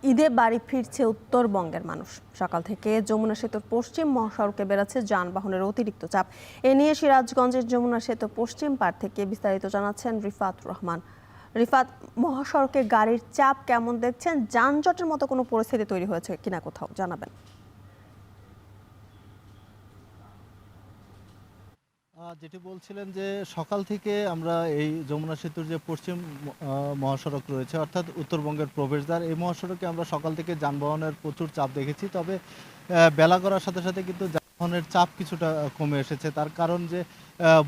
ঈদে বাড়ি ফিরছে উত্তরবঙ্গের মানুষ। সকাল থেকে যমুনা সেতুর পশ্চিম মহাসড়কে বেড়েছে যানবাহনের অতিরিক্ত চাপ। এ নিয়ে সিরাজগঞ্জের যমুনা সেতু পশ্চিম পাড় থেকে বিস্তারিত জানাচ্ছেন রিফাত রহমান। রিফাত, মহাসড়কে গাড়ির চাপ কেমন দেখছেন? যানজটের মতো কোনো পরিস্থিতি তৈরি হয়েছে কিনা কোথাও জানাবেন। যেটি বলছিলেন যে সকাল থেকে আমরা এই যমুনা সেতুর যে পশ্চিম মহাসড়ক রয়েছে অর্থাৎ উত্তরবঙ্গের প্রবেশদ্বার, এই মহাসড়কে আমরা সকাল থেকে যানবাহনের প্রচুর চাপ দেখেছি। তবে বেলা করার সাথে সাথে কিন্তু যানবাহনের চাপ কিছুটা কমে এসেছে। তার কারণ যে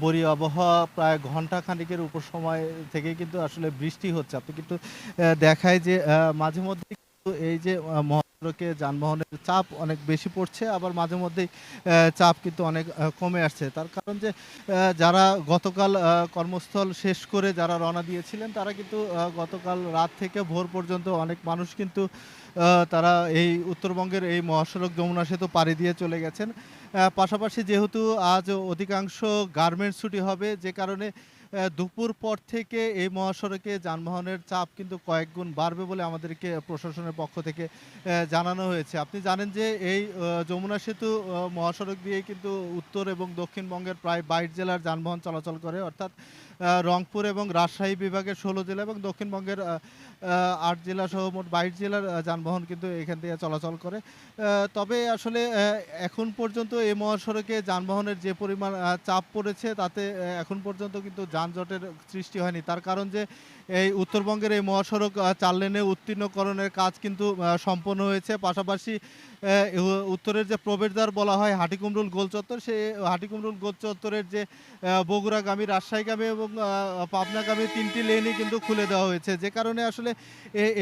বরি আবহাওয়া প্রায় ঘন্টা খানিকের উপর সময় থেকে কিন্তু আসলে বৃষ্টি হচ্ছে। আপনি কিন্তু দেখায় যে মাঝে মধ্যে এই যে মহাসড়কে যানবাহনের চাপ অনেক বেশি পড়ছে, আবার মাঝে মধ্যেই চাপ কিন্তু অনেক কমে আসছে। তার কারণ যে যারা গতকাল কর্মস্থল শেষ করে যারা রওনা দিয়েছিলেন তারা কিন্তু গতকাল রাত থেকে ভোর পর্যন্ত অনেক মানুষ কিন্তু তারা এই উত্তরবঙ্গের এই মহাসড়ক যমুনা সেতু পাড়ি দিয়ে চলে গেছেন। পাশাপাশি যেহেতু আজ অধিকাংশ গার্মেন্টস ছুটি হবে, যে কারণে দুপুর পর থেকে এই মহাসড়কে যানবাহনের চাপ কিন্তু কয়েক গুণ বাড়বে বলে আমাদেরকে প্রশাসনের পক্ষ থেকে জানানো হয়েছে। আপনি জানেন যে এই যমুনা সেতু মহাসড়ক দিয়ে কিন্তু উত্তর এবং দক্ষিণবঙ্গের প্রায় 22 জেলার যানবাহন চলাচল করে, অর্থাৎ রংপুর এবং রাজশাহী বিভাগের 16 জেলা এবং দক্ষিণবঙ্গের 8 জেলা সহ মোট 22 জেলার যানবাহন কিন্তু এখান থেকে চলাচল করে। তবে আসলে এখন পর্যন্ত এই মহাসড়কে যানবাহনের যে পরিমাণ চাপ পড়েছে তাতে এখন পর্যন্ত কিন্তু যানজটের সৃষ্টি হয়নি। তার কারণ যে এই উত্তরবঙ্গের এই মহাসড়ক 4 লেনে উত্তীর্ণকরণের কাজ কিন্তু সম্পন্ন হয়েছে। পাশাপাশি উত্তরের যে প্রবেশদ্বার বলা হয় হাটিকুমরুল গোল চত্বর, সেই হাটিকুমরুল গোল চত্বরের যে বগুড়াগামী, রাজশাহীগামী এবং পাবনাগামী 3টি লেনই কিন্তু খুলে দেওয়া হয়েছে। যে কারণে আসলে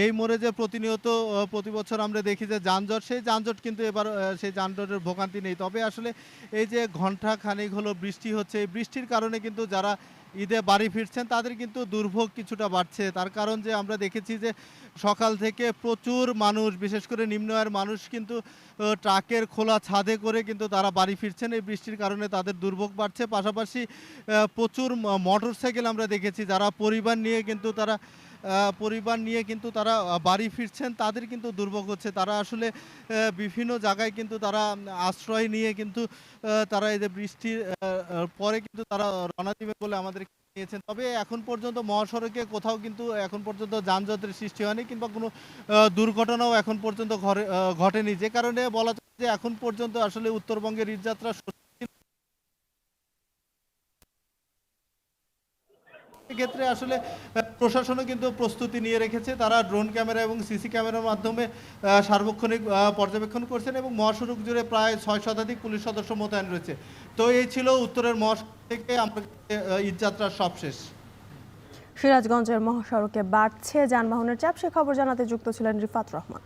এই মোড়ে যে প্রতিনিয়ত প্রতি বছর আমরা দেখি যে যানজট, সেই যানজট কিন্তু এবার সেই যানজটের ভোগান্তি নেই। তবে আসলে এই যে ঘন্টা খানেক হলো বৃষ্টি হচ্ছে, এই বৃষ্টির কারণে কিন্তু যারা ঈদে বাড়ি ফিরছেন তাদের কিন্তু দুর্ভোগ কিছুটা বাড়ছে। তার কারণ যে আমরা দেখেছি যে সকাল থেকে প্রচুর মানুষ, বিশেষ করে নিম্ন আয়ের মানুষ কিন্তু ট্রাকের খোলা ছাদে করে কিন্তু তারা বাড়ি ফিরছেন। এই বৃষ্টির কারণে তাদের দুর্ভোগ বাড়ছে। পাশাপাশি প্রচুর মোটরসাইকেল আমরা দেখেছি যারা পরিবার নিয়ে কিন্তু তারা বাড়ি ফিরছেন, তাদের কিন্তু দুর্ভোগ হচ্ছে। তারা আসলে বিভিন্ন জায়গায় কিন্তু তারা আশ্রয় নিয়ে কিন্তু তারা এই যে বৃষ্টির পরে কিন্তু তারা রওনা দিবে বলে আমাদের নিয়েছেন। তবে এখন পর্যন্ত মহাসড়কে কোথাও কিন্তু এখন পর্যন্ত যানজটের সৃষ্টি হয়নি কিংবা কোনো দুর্ঘটনাও এখন পর্যন্ত ঘটেনি। যে কারণে বলা যায় যে এখন পর্যন্ত আসলে উত্তরবঙ্গের ঈদযাত্রা ক্ষেত্রে আসলে প্রশাসনও কিন্তু প্রস্তুতি নিয়ে রেখেছে। তারা ড্রোন ক্যামেরা এবং সিসি ক্যামেরার মাধ্যমে সার্বক্ষণিক পর্যবেক্ষণ করছেন এবং মহাসড়ক জুড়ে প্রায় 6 শতাধিক পুলিশ সদস্য মোতায়েন রয়েছে। তো এই ছিল উত্তরের মহাসড়ক থেকে আমরা ঈদযাত্রার সবশেষ। সিরাজগঞ্জের মহাসড়কে বাড়ছে যানবাহনের চাপ, সে খবর জানাতে যুক্ত ছিলেন রিফাত রহমান।